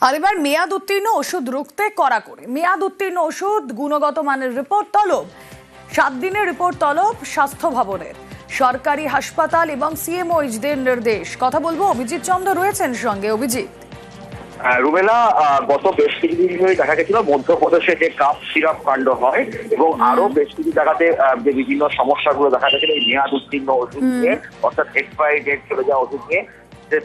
আর এবার মেয়াদ উত্তীর্ণ ওষুধ রুখতে কড়াকড়ি। মেয়াদ উত্তীর্ণ ওষুধ গুণগত মানের রিপোর্ট তলব। 7 দিনের রিপোর্ট তলব স্বাস্থ্য ভবনের। সরকারি হাসপাতাল এবং সিএমওইচদের নির্দেশ। কথা বলবো, অভিজিৎ চন্দ্র রয়েছেন সঙ্গে। অভিজিৎ। রুমেলা, গত বেশ কিছুদিন ধরে দেখা গেছিল মধ্যপ্রদেশে যে কাপ সিরাপ কাণ্ড হয় এবং আরো বেশ কিছু জায়গাতে যে বিভিন্ন সমস্যাগুলো দেখা গেছিল এই মেয়াদ উত্তীর্ণ ওষুধ নিয়ে, অর্থাৎ এক্সপায়ারি ডেট চলে যাওয়া ওষুধ নিয়ে,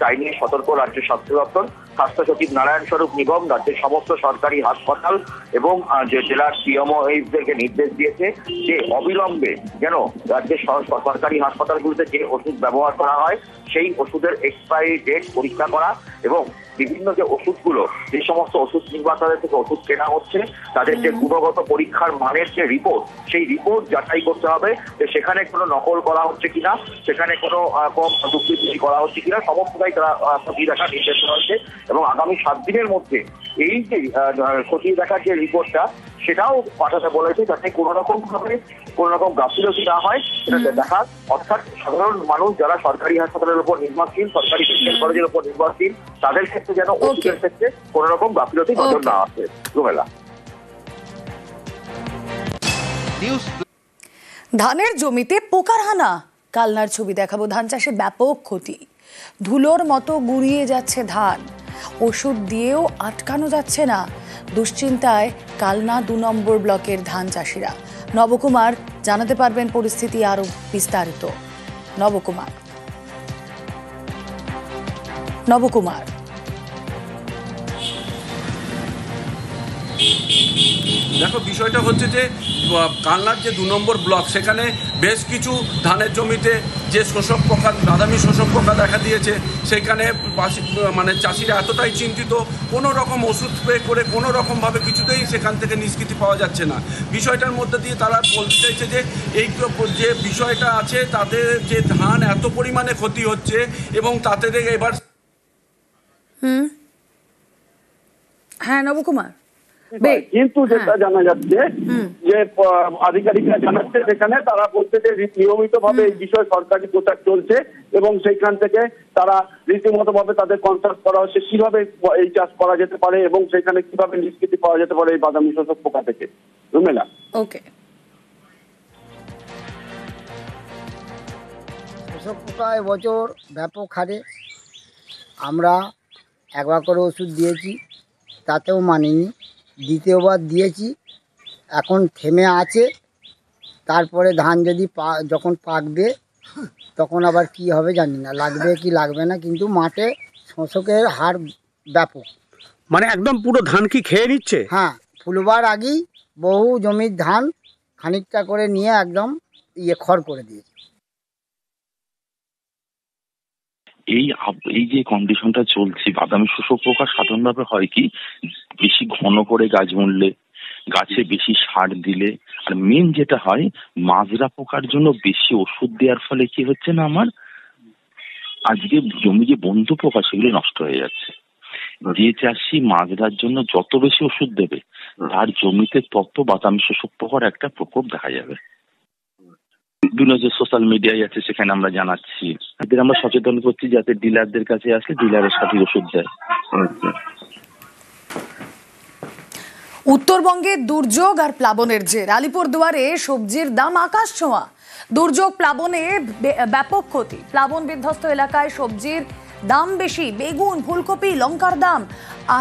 তাই নিয়ে সতর্ক রাজ্যের স্বাস্থ্য দপ্তর। স্বাস্থ্য সচিব নারায়ণ স্বরূপ নিগম রাজ্যের সমস্ত সরকারি হাসপাতাল এবং যে জেলার সিএমওইচদেরকে নির্দেশ দিয়েছে যে অবিলম্বে যেন রাজ্যের সরকারি হাসপাতালগুলোতে যে ওষুধ ব্যবহার করা হয় সেই ওষুধের এক্সপায়ারি ডেট পরীক্ষা করা এবং বিভিন্ন যে ওষুধগুলো, যে সমস্ত ওষুধ নির্মাতাদের থেকে ওষুধ কেনা হচ্ছে তাদের যে গুণগত পরীক্ষার মানের যে রিপোর্ট, সেই রিপোর্ট যাচাই করতে হবে যে সেখানে কোনো নকল করা হচ্ছে কিনা, সেখানে কোনো কম দুর্নীতি করা হচ্ছে কিনা, সমস্তটাই তারা খতিয়ে দেখার নির্দেশ হচ্ছে। এবং আগামী 7 দিনের মধ্যে এই যে খতিয়ে দেখার যে রিপোর্টটা সেটাও পাঠাতে বলেছে, যাতে কোনো রকম গাফিলতি না হয় সেটা দেখার। অর্থাৎ সাধারণ মানুষ যারা সরকারি হাসপাতালের উপর নির্ভরশীল, সরকারি মেডিকেল কলেজের উপর নির্ভরশীল, তাদের ক্ষেত্রে যেন ওষুধের ক্ষেত্রে কোনো রকম গাফিলতি নজর না আসে। রুমেলা। ধানের জমিতে পোকার হানা, কালনার ছবি দেখাবো। ধান চাষে ব্যাপক ক্ষতি, ধুলোর মতো গুঁড়িয়ে যাচ্ছে ধান, ওষুধ দিয়েও আটকানো যাচ্ছে না। দুশ্চিন্তায় কালনা 2 নম্বর ব্লকের ধান চাষিরা। নবকুমার জানাতে পারবেন পরিস্থিতি আরো বিস্তারিত। নবকুমার। দেখো, বিষয়টা হচ্ছে যে কালনার যে 2 নম্বর ব্লক, সেখানে বেশ কিছু ধানের জমিতে যে শোষক পোকা, বাদামি শোষক পোকা দেখা দিয়েছে। সেখানে চাষিরা এতটাই চিন্তিত, কোনো রকম ওষুধ স্প্রে করে কোনো রকমভাবে কিছুতেই সেখান থেকে নিষ্কৃতি পাওয়া যাচ্ছে না। বিষয়টার মধ্যে দিয়ে তারা বলতে চাইছে যে এই যে বিষয়টা আছে তাদের যে ধান এত পরিমাণে ক্ষতি হচ্ছে এবং তাতে এবার হ্যাঁ নবকুমার। কিন্তু যেটা জানা যাচ্ছে যে আধিকারিকরা জানাচ্ছে সেখানে তারা বলছে যে নিয়মিত ভাবে এই বিষয়ে সরকারি প্রচার চলছে এবং সেইখান থেকে তারা রীতিমতো ভাবে তাদের কনসাল্ট করা হচ্ছে কিভাবে এই চাষ করা যেতে পারে এবং সেখানে কিভাবে নিষ্কৃতি পাওয়া যেতে পারে এই বাদামি শোষক পোকা থেকে। রুমেলা। ওকে। শোষক পোকা এবছর ব্যাপক হারে, আমরা একবার করে ওষুধ দিয়েছি, তাতেও মানিনি। দ্বিতীয়বার দিয়েছি, এখন থেমে আছে। তারপরে ধান যদি যখন পাকবে তখন আবার কি হবে জানি না, লাগবে কি লাগবে না, কিন্তু মাঠে শোষকের হার ব্যাপক। মানে একদম পুরো ধান কি খেয়ে নিচ্ছে? হ্যাঁ, ফুলবার আগেই বহু জমির ধান খানিকটা করে নিয়ে একদম খড় করে দিয়েছে। এই যে কন্ডিশনটা চলছে, বাদামি শোষক পোকা সাধারণভাবে হয় কি, বেশি ঘন করে গাছ মুড়লে, গাছে বেশি সার দিলে, আর মেন যেটা হয় মাজরা পোকার জন্য বেশি ওষুধ দেওয়ার ফলে কি হচ্ছে না, আমার আজকে জমি যে বন্ধু পোকা সেগুলো নষ্ট হয়ে যাচ্ছে। যে চাষি মাজরার জন্য যত বেশি ওষুধ দেবে তার জমিতে তত বাদামি শোষক পোকার একটা প্রকোপ দেখা যাবে। বিভিন্ন যে সোশ্যাল মিডিয়ায় আছে সেখানে আমরা জানাচ্ছি, এদের আমরা সচেতন করছি যাতে ডিলারদের কাছে আসলে ডিলারের সাথে ওষুধ দেয়। উত্তরবঙ্গে দুর্যোগ আর প্লাবনের জের, আলিপুরদুয়ারে সবজির দাম আকাশ ছোঁয়া। দুর্যোগ প্লাবনে ব্যাপক ক্ষতি, প্লাবন বিধ্বস্ত এলাকায় সবজির দাম বেশি। বেগুন, ফুলকপি, লঙ্কার দাম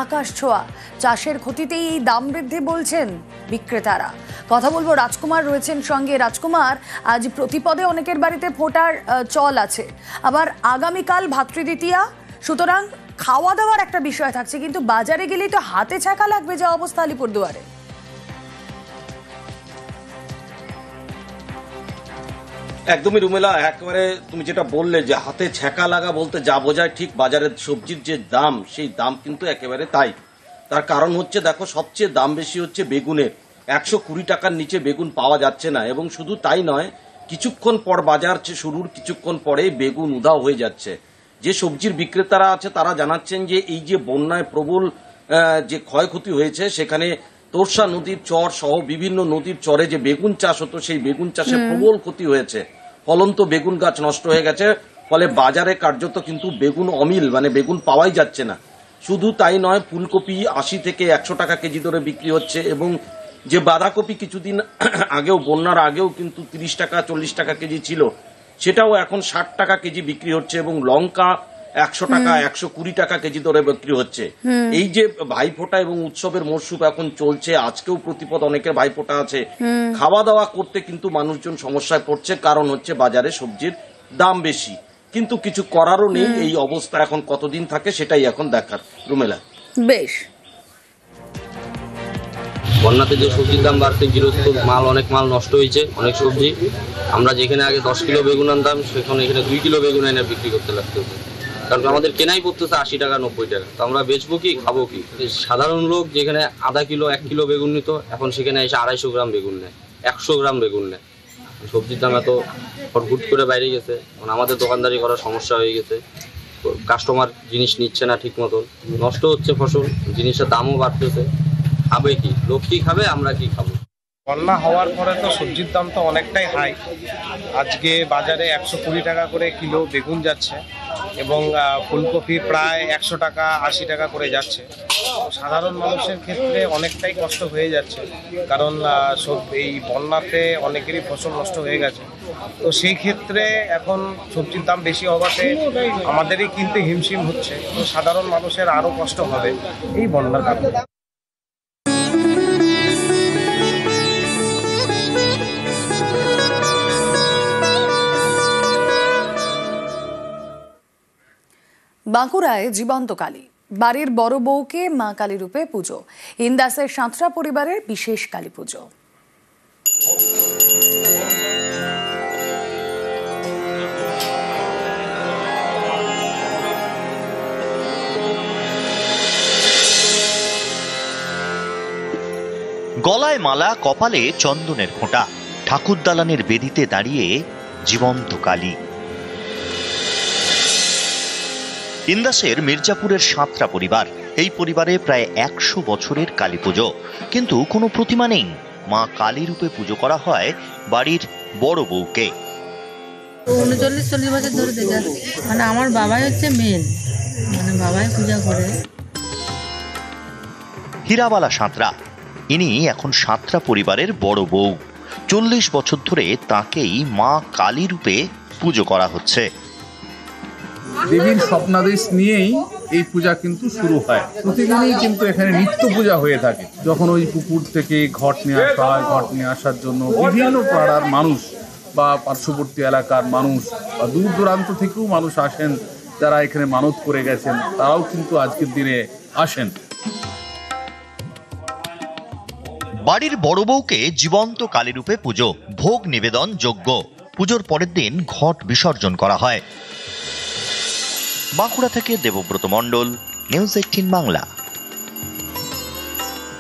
আকাশ ছোঁয়া। চাষের ক্ষতিতেই এই দাম বৃদ্ধি বলছেন বিক্রেতারা। কথা বলবো, রাজকুমার রয়েছেন সঙ্গে। রাজকুমার, আজ প্রতিপদে অনেকের বাড়িতে ফোটার চল আছে, আবার আগামীকাল ভাতৃদ্বিতীয়া, সুতরাং খাওয়া দাওয়ার একটা বিষয় থাকছে, কিন্তু বাজারে গেলেই তো হাতে ছ্যাঁকা লাগবে যা অবস্থা আলিপুরদুয়ারে। একদমই রুমেলা, একেবারে তুমি যেটা বললে যে হাতে ছ্যাঁকা লাগা বলতে যা বোঝায়, ঠিক বাজারের সবজির যে দাম সেই দাম কিন্তু একেবারে তাই। তার কারণ হচ্ছে, দেখো, সবচেয়ে দাম বেশি হচ্ছে বেগুনের। 120 টাকার নিচে বেগুন পাওয়া যাচ্ছে না। এবং শুধু তাই নয়, কিছুক্ষণ পর বাজার শুরুর কিছুক্ষণ পরে বেগুন উধাও হয়ে যাচ্ছে। যে সবজির বিক্রেতারা আছে তারা জানাচ্ছেন যে এই যে বন্যায় প্রবল যে ক্ষয়ক্ষতি হয়েছে, সেখানে তোরসা নদীর চর সহ বিভিন্ন নদীর চরে যে বেগুন চাষ হতো সেই বেগুন চাষে প্রবল ক্ষতি হয়েছে। ফলন্ত বেগুন গাছ নষ্ট হয়ে গেছে, ফলে বাজারে কার্যত কিন্তু বেগুন অমিল, মানে বেগুন পাওয়াই যাচ্ছে না। শুধু তাই নয়, ফুলকপি 80 থেকে 100 টাকা কেজি ধরে বিক্রি হচ্ছে, এবং যে বাঁধাকপি কিছুদিন আগেও, বন্যার আগেও কিন্তু 30 টাকা 40 টাকা কেজি ছিল, সেটাও এখন 60 টাকা কেজি বিক্রি হচ্ছে, এবং লঙ্কা 100 টাকা 120 টাকা কেজি ধরে বিক্রি হচ্ছে। এই যে ভাইফোঁটা এবং উৎসবের মরশুম এখন চলছে, আজকেও প্রতিপদ অনেকের ভাইফোঁটা আছে, খাওয়া দাওয়া করতে কিন্তু মানুষজন সমস্যায় পড়ছে, কারণ হচ্ছে বাজারে সবজির দাম বেশি, কিন্তু কিছু করারও নেই। এই অবস্থা এখন কতদিন থাকে সেটাই এখন দেখার। রুমেলা, বেশ। বন্যাতে যে সবজির দাম বাড়তে, গৃহস্থ অনেক মাল নষ্ট হয়েছে, অনেক সবজি। আমরা যেখানে আগে 10 কিলো বেগুন আনতাম, সেখানে এখানে 2 কিলো বেগুন এনে বিক্রি করতে লাগতেছে, কারণ আমাদের কেনাই পড়তেছে 80 টাকা 90 টাকা। তো আমরা বেচবো কি, খাবো কি? সাধারণ লোক যেখানে আধা কিলো 1 কিলো বেগুন নিত, এখন সেখানে এসে 250 গ্রাম বেগুন নেয়, 100 গ্রাম বেগুন নেয়। সবজির দাম এত হুট করে বাইরে গেছে, আমাদের দোকানদারি করার সমস্যা হয়ে গেছে। কাস্টমার জিনিস নিচ্ছে না ঠিক মতন, নষ্ট হচ্ছে ফসল, জিনিসের দামও বাড়তেছে। খাবে কি? লোক কি খাবে, আমরা কি খাবো? বন্যা হওয়ার পরে তো সবজির দাম তো অনেকটাই হাই। আজকে বাজারে 120 টাকা করে কিলো বেগুন যাচ্ছে, এবং ফুলকপি প্রায় 100 টাকা 80 টাকা করে যাচ্ছে। সাধারণ মানুষের ক্ষেত্রে অনেকটাই কষ্ট হয়ে যাচ্ছে, কারণ এই বন্যাতে অনেকেরই ফসল নষ্ট হয়ে গেছে। তো সেই ক্ষেত্রে এখন সবজির দাম বেশি হওয়াতে আমাদেরই কিনতে হিমশিম হচ্ছে, তো সাধারণ মানুষের আরও কষ্ট হবে এই বন্যার কারণে। বাঁকুড়ায় জীবন্ত কালী, বাড়ির বড় বউকে মা কালী রূপে পুজো। ইন্দাসের সাঁতরা পরিবারের বিশেষ কালী পুজো। গলায় মালা, কপালে চন্দনের খোঁটা, ঠাকুর দালানের বেদিতে দাঁড়িয়ে জীবন্ত কালী। ইন্দাসের মির্জাপুরের সাঁতরা পরিবার, এই পরিবারে প্রায় 100 বছরের কালী পুজো, কিন্তু কোনো প্রতিমা নেই। মা কালী রূপে পুজো করা হয় বাড়ির বড় বউকে। 39-40 বছর ধরে দেখে আসছি, আমার বাবাই হচ্ছে মেন, বাবাই পূজা করে। হীরাবালা সাঁতরা, ইনি এখন সাঁতরা পরিবারের বড় বউ। 40 বছর ধরে তাকেই মা কালী রূপে পুজো করা হচ্ছে। দেবীর স্বপ্নাদেশ নিয়েই এই পূজা কিন্তু শুরু হয়। প্রতিদিনই কিন্তু এখানে নিত্য পূজা হয়ে থাকে। যখন ওই পুকুর থেকে ঘট নিয়ে আসা হয়, ঘট নিয়ে আসার জন্য বিভিন্ন পাড়ার মানুষ বা পার্শ্ববর্তী এলাকার মানুষ বা দূর দূরান্ত থেকেও মানুষ আসেন, যারা এখানে মানত করে গেছেন, তারাও কিন্তু আজকের দিনে আসেন। বাড়ির বড় বউকে জীবন্ত কালী রূপে পুজো, ভোগ নিবেদন যজ্ঞ। পুজোর পরের দিন ঘট বিসর্জন করা হয়। বাঁকুড়া থেকে দেবব্রত মণ্ডল, নিউজ 18 বাংলা।